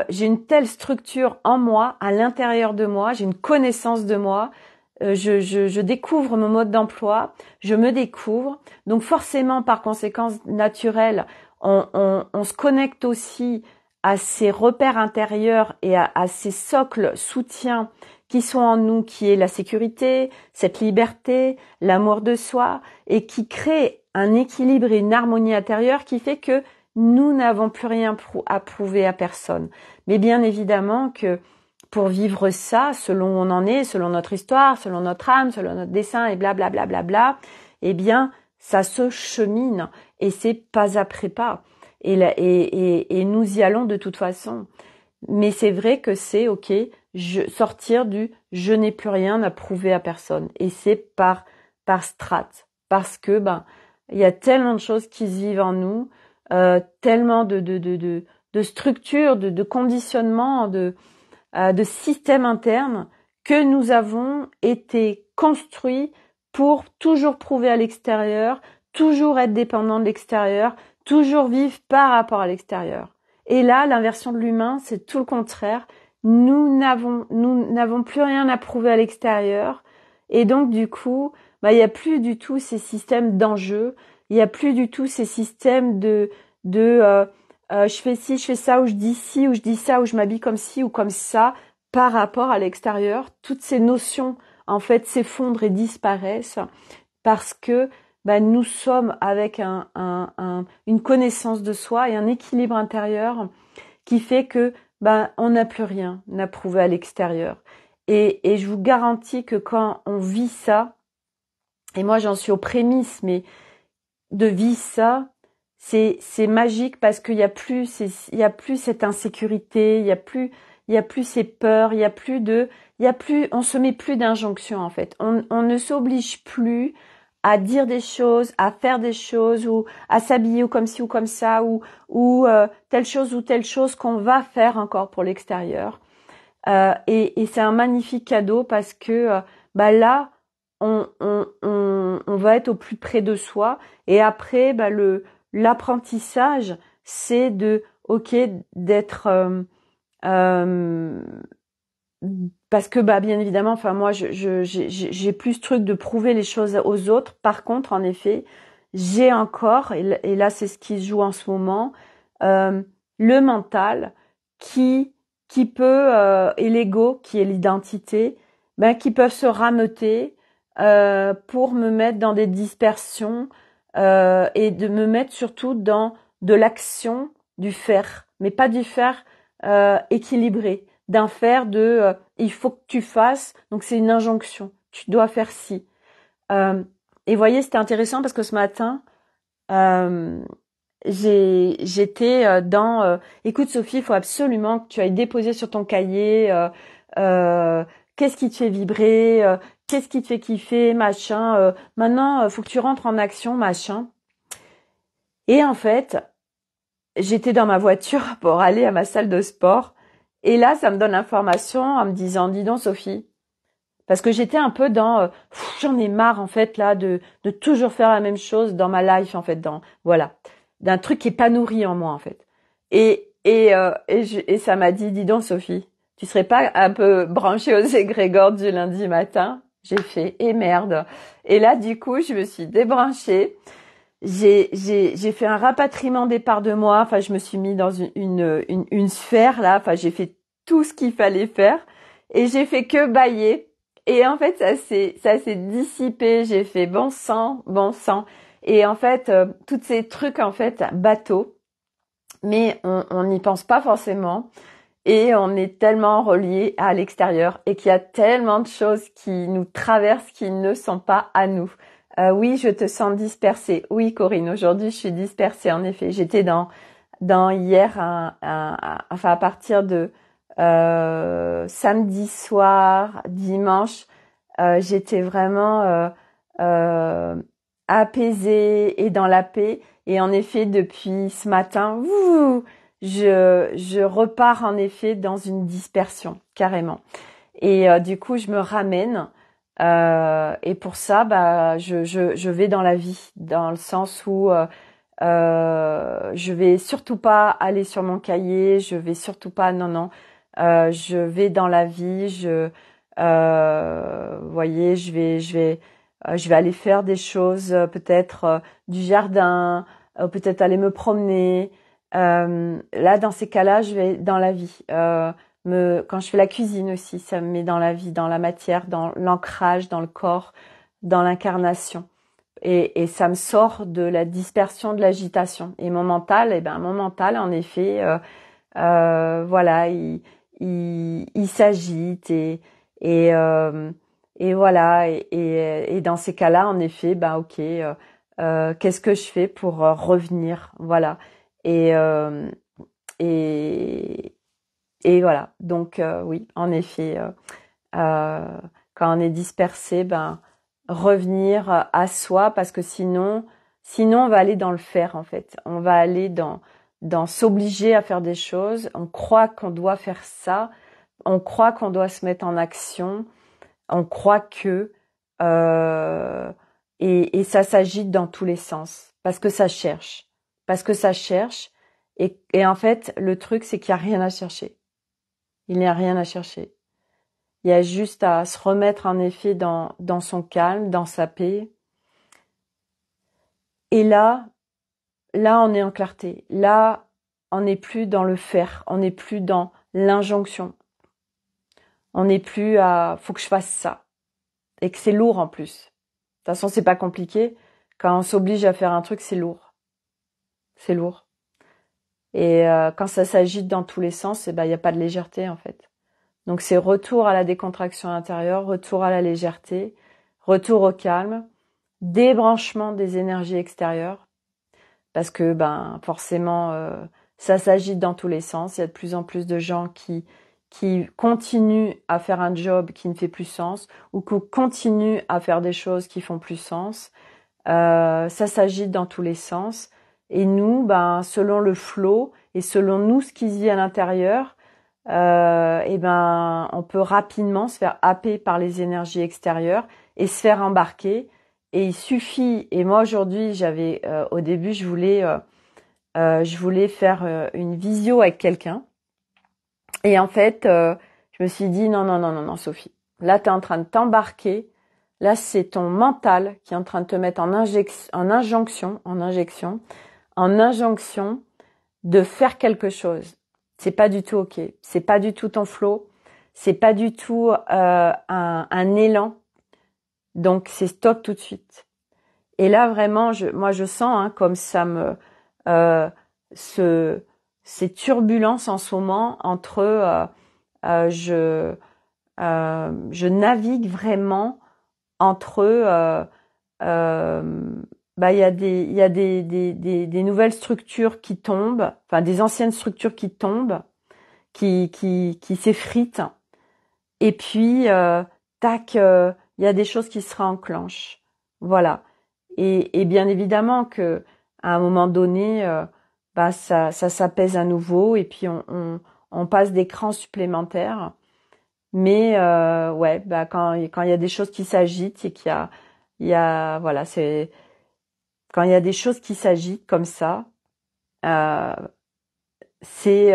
j'ai une telle structure en moi, à l'intérieur de moi, j'ai une connaissance de moi, je découvre mon mode d'emploi, je me découvre. Donc forcément, par conséquence naturelle, on se connecte aussi à ces repères intérieurs et à ces socles soutiens qui sont en nous, qui est la sécurité, cette liberté, l'amour de soi, et qui crée un équilibre et une harmonie intérieure qui fait que nous n'avons plus rien à prouver à personne. Mais bien évidemment que pour vivre ça, selon où on en est, selon notre histoire, selon notre âme, selon notre dessein et blablabla, eh bien, ça se chemine et c'est pas après pas. Et nous y allons de toute façon. Mais c'est vrai que c'est ok, sortir du je n'ai plus rien à prouver à personne. Et c'est par strat. Parce que il y a tellement de choses qui se vivent en nous, tellement de structures, de conditionnements, de systèmes internes que nous avons été construits pour toujours prouver à l'extérieur, toujours être dépendant de l'extérieur, toujours vivre par rapport à l'extérieur. Et là, l'inversion de l'humain, c'est tout le contraire. Nous n'avons plus rien à prouver à l'extérieur. Et donc, du coup, il n'y a plus du tout ces systèmes d'enjeux. Il n'y a plus du tout ces systèmes je fais ci, je fais ça, ou je dis ci, ou je dis ça, ou je m'habille comme ci ou comme ça par rapport à l'extérieur. Toutes ces notions, en fait, s'effondrent et disparaissent parce que nous sommes avec une connaissance de soi et un équilibre intérieur qui fait que on n'a plus rien à prouver à l'extérieur. Et je vous garantis que quand on vit ça, et moi j'en suis aux prémices, mais de vivre ça, c'est magique parce qu'il y a plus cette insécurité, il y a plus ces peurs, on se met plus d'injonctions en fait. On ne s'oblige plus à dire des choses, à faire des choses ou à s'habiller ou comme ci ou comme ça ou telle chose qu'on va faire encore pour l'extérieur. Et c'est un magnifique cadeau parce que là on va être au plus près de soi et après l'apprentissage c'est d'être parce que bien évidemment moi j'ai plus ce truc de prouver les choses aux autres. Par contre en effet j'ai encore, et là c'est ce qui se joue en ce moment, le mental qui peut, et l'ego qui est l'identité, qui peuvent se rameuter pour me mettre dans des dispersions et de me mettre surtout dans de l'action, du faire, mais pas du faire équilibré, d'un faire de il faut que tu fasses, donc c'est une injonction, tu dois faire ci. Et voyez, c'était intéressant parce que ce matin, j'étais dans écoute Sophie, il faut absolument que tu ailles déposer sur ton cahier qu'est-ce qui te fait vibrer, qu'est-ce qui te fait kiffer, machin. Maintenant, faut que tu rentres en action, machin. Et en fait, j'étais dans ma voiture pour aller à ma salle de sport. Et là, ça me donne l'information en me disant, dis donc Sophie, parce que j'étais un peu dans, j'en ai marre en fait là de toujours faire la même chose dans ma life en fait, voilà, d'un truc qui est pas nourri en moi en fait. Et ça m'a dit, dis donc Sophie, tu serais pas un peu branchée aux égrégores du lundi matin? J'ai fait, et merde. Et là du coup, je me suis débranchée. J'ai fait un rapatriement des parts de moi. Enfin, je me suis mis dans une sphère là. Enfin, j'ai fait tout ce qu'il fallait faire et j'ai fait que bâiller. Et en fait, ça s'est dissipé. J'ai fait bon sang, bon sang. Et en fait, tous ces trucs en fait bateau, mais on n'y pense pas forcément. Et on est tellement relié à l'extérieur et qu'il y a tellement de choses qui nous traversent qui ne sont pas à nous. Oui, je te sens dispersée. Oui, Corinne, aujourd'hui, je suis dispersée, en effet. J'étais dans hier, enfin, à partir de samedi soir, dimanche, j'étais vraiment apaisée et dans la paix. Et en effet, depuis ce matin, je repars en effet dans une dispersion, carrément. Et du coup, je me ramène. Et pour ça, je vais dans la vie, dans le sens où je vais surtout pas aller sur mon cahier, je vais surtout pas, non, je vais dans la vie, voyez, je vais aller faire des choses, peut-être du jardin, peut-être aller me promener. Là, dans ces cas-là, je vais dans la vie. Quand je fais la cuisine aussi, ça me met dans la vie, dans la matière, dans l'ancrage, dans le corps, dans l'incarnation. Et ça me sort de la dispersion, de l'agitation. Et mon mental, en effet, voilà, il s'agite et voilà. Et dans ces cas-là, en effet, ok, qu'est-ce que je fais pour revenir, voilà. Et et et voilà. Donc oui, en effet, quand on est dispersé, revenir à soi, parce que sinon on va aller dans le faire en fait. On va aller dans s'obliger à faire des choses. On croit qu'on doit faire ça. On croit qu'on doit se mettre en action. On croit que et ça s'agite dans tous les sens parce que ça cherche, et en fait le truc c'est qu'il n'y a rien à chercher. Il n'y a rien à chercher. Il y a juste à se remettre en effet dans son calme, dans sa paix. Et là, on est en clarté. Là, on n'est plus dans le faire. On n'est plus dans l'injonction. On n'est plus à faut que je fasse ça. Et que c'est lourd en plus. De toute façon, c'est pas compliqué. Quand on s'oblige à faire un truc, c'est lourd. C'est lourd. Et quand ça s'agite dans tous les sens, il n'y a pas de légèreté en fait. Donc c'est retour à la décontraction intérieure, retour à la légèreté, retour au calme, débranchement des énergies extérieures, parce que forcément ça s'agite dans tous les sens. Il y a de plus en plus de gens qui continuent à faire un job qui ne fait plus sens, ou qui continuent à faire des choses qui font plus sens. Ça s'agite dans tous les sens. Et nous, selon le flow et selon nous ce qui se vit à l'intérieur, on peut rapidement se faire happer par les énergies extérieures et se faire embarquer. Et il suffit. Et moi aujourd'hui, au début, je voulais faire une visio avec quelqu'un. Et en fait, je me suis dit non, Sophie. Là, t'es en train de t'embarquer Là, c'est ton mental qui est en train de te mettre en injonction de faire quelque chose. C'est pas du tout ok. C'est pas du tout ton flow. C'est pas du tout un élan. Donc c'est stop tout de suite. Et là vraiment, moi je sens comme ça ces turbulences en ce moment entre je navigue vraiment entre il y a des nouvelles structures qui tombent, enfin des anciennes structures qui tombent, qui s'effritent, et puis tac, il y a des choses qui se réenclenchent, voilà. Et bien évidemment que à un moment donné, ça s'apaise à nouveau, et puis on passe des crans supplémentaires. Mais quand il y a des choses qui s'agitent et voilà, c'est quand il y a des choses qui s'agitent comme ça, c'est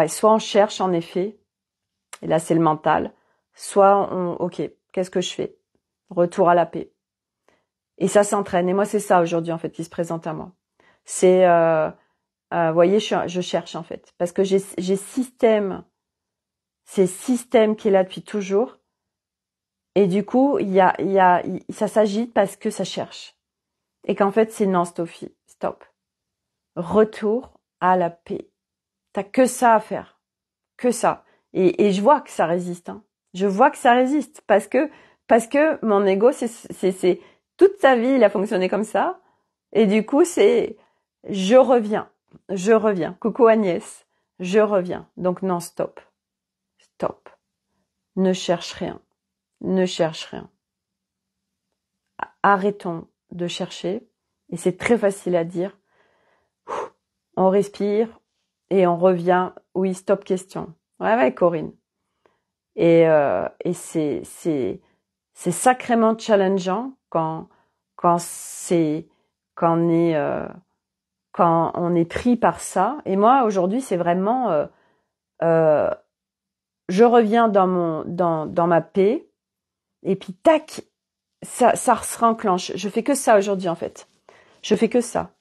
soit on cherche en effet, et là c'est le mental, soit ok, qu'est-ce que je fais? Retour à la paix. Et ça s'entraîne. Et moi c'est ça aujourd'hui en fait qui se présente à moi. C'est vous voyez, je cherche en fait, parce que j'ai c'est système qui est là depuis toujours. Et du coup, ça s'agite parce que ça cherche. Et qu'en fait, c'est non, Sophie, stop. Retour à la paix. T'as que ça à faire. Que ça. Et je vois que ça résiste, hein. Je vois que ça résiste parce que mon ego, c'est toute sa vie, il a fonctionné comme ça. Et du coup, je reviens. Coucou Agnès. Je reviens. Donc non, stop. Stop. Ne cherche rien. Ne cherche rien. Arrêtons de chercher. Et c'est très facile à dire. On respire et on revient. Oui, stop question. Ouais, Corinne. Et c'est sacrément challengeant quand on est pris par ça. Et moi aujourd'hui, c'est vraiment je reviens dans ma paix. Et puis tac, ça se réenclenche. Je fais que ça aujourd'hui en fait. Je fais que ça.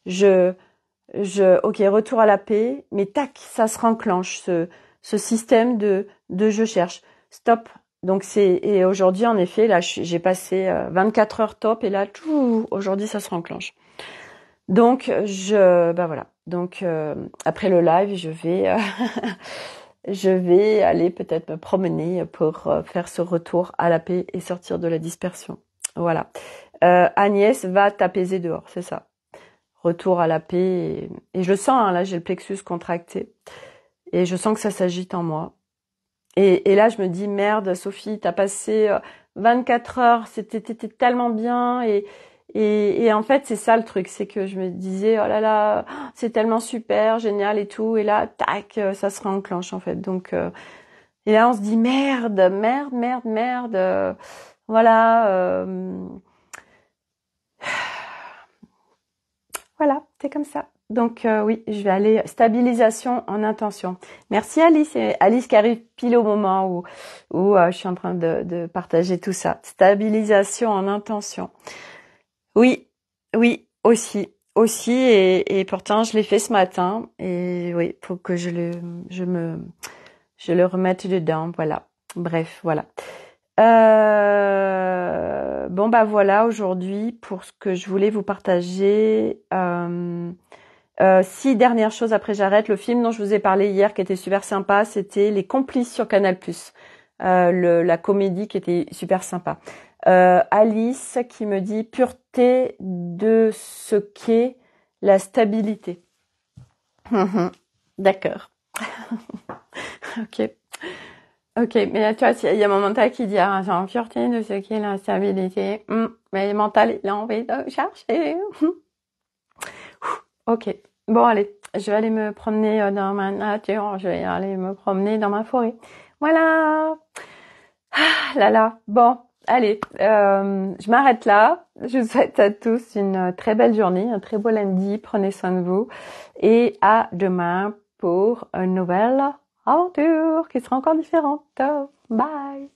Ok, retour à la paix, mais tac, ça se réenclenche ce système de je cherche. Stop. Donc et aujourd'hui en effet, là j'ai passé 24 heures top et là aujourd'hui ça se réenclenche. Donc voilà. Donc après le live, je vais aller peut-être me promener pour faire ce retour à la paix et sortir de la dispersion. Voilà. Agnès va t'apaiser dehors, c'est ça. Retour à la paix. Et je le sens, hein, là j'ai le plexus contracté. Et je sens que ça s'agite en moi. Et là je me dis, merde Sophie, t'as passé 24 heures, c'était tellement bien. Et en fait c'est ça le truc, c'est que je me disais, oh là là, c'est tellement super, génial et tout. Et là, tac, ça se réenclenche en fait. Donc, et là on se dit, merde. Voilà. Voilà, c'est comme ça. Donc oui, je vais aller stabilisation en intention. Merci Alice. Et Alice qui arrive pile au moment où je suis en train de partager tout ça. Stabilisation en intention. Oui, aussi. Et pourtant je l'ai fait ce matin. Et oui, faut que je le remette dedans. Voilà. Bref, voilà. Bon bah voilà aujourd'hui pour ce que je voulais vous partager. 6 dernières choses, après j'arrête. Le film dont je vous ai parlé hier qui était super sympa, c'était Les Complices sur Canal+. La comédie qui était super sympa. Alice qui me dit pureté de ce qu'est la stabilité. D'accord. Ok, mais là, tu vois, il y a mon mental qui dit, j'ai en pureté de ce qu'est la stabilité. Mais le mental, il a envie de chercher. Ok. Bon, allez, je vais aller me promener dans ma nature. Je vais aller me promener dans ma forêt. Voilà. Là. Bon, allez, je m'arrête là. Je vous souhaite à tous une très belle journée, un très beau lundi. Prenez soin de vous. Et à demain pour un nouvel aventure qui sera encore différente. Bye!